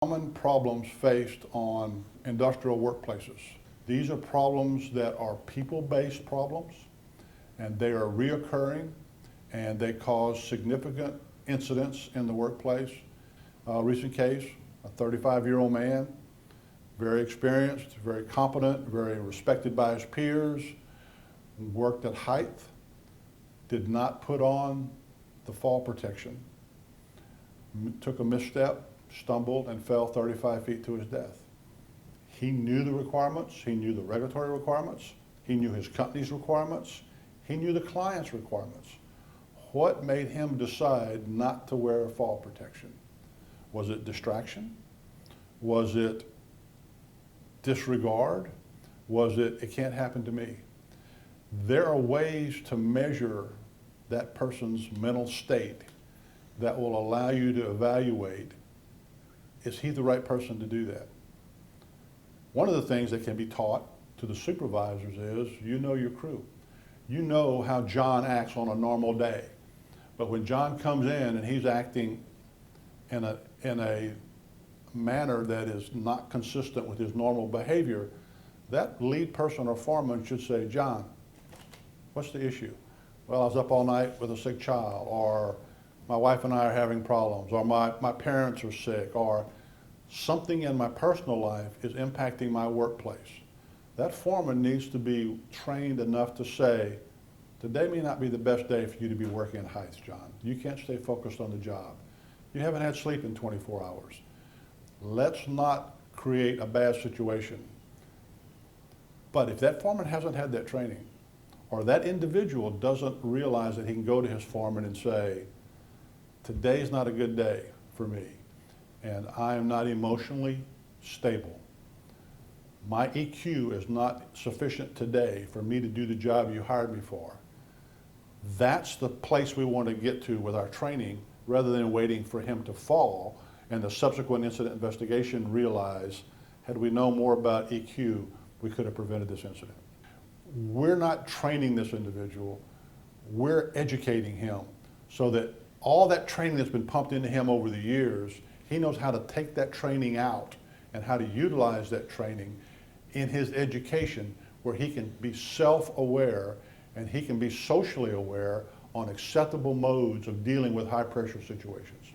Common problems faced on industrial workplaces. These are problems that are people-based problems, and they are reoccurring, and they cause significant incidents in the workplace. A recent case, a 35-year-old man, very experienced, very competent, very respected by his peers, worked at height, did not put on the fall protection, took a misstep, stumbled and fell 35 feet to his death. He knew the requirements, he knew the regulatory requirements, he knew his company's requirements, he knew the client's requirements. What made him decide not to wear fall protection? Was it distraction? Was it disregard? Was it can't happen to me? There are ways to measure that person's mental state that will allow you to evaluate, is he the right person to do that? One of the things that can be taught to the supervisors is, you know your crew. You know how John acts on a normal day. But when John comes in and he's acting in a manner that is not consistent with his normal behavior, that lead person or foreman should say, John, what's the issue? Well, I was up all night with a sick child, or my wife and I are having problems, or my parents are sick, or something in my personal life is impacting my workplace. That foreman needs to be trained enough to say, today may not be the best day for you to be working at heights, John. You can't stay focused on the job. You haven't had sleep in 24 hours. Let's not create a bad situation. But if that foreman hasn't had that training, or that individual doesn't realize that he can go to his foreman and say, today's not a good day for me, and I am not emotionally stable. My EQ is not sufficient today for me to do the job you hired me for. That's the place we want to get to with our training, rather than waiting for him to fall and the subsequent incident investigation realize, had we known more about EQ, we could have prevented this incident. We're not training this individual, we're educating him so that all that training that's been pumped into him over the years, he knows how to take that training out and how to utilize that training in his education, where he can be self-aware and he can be socially aware on acceptable modes of dealing with high pressure situations.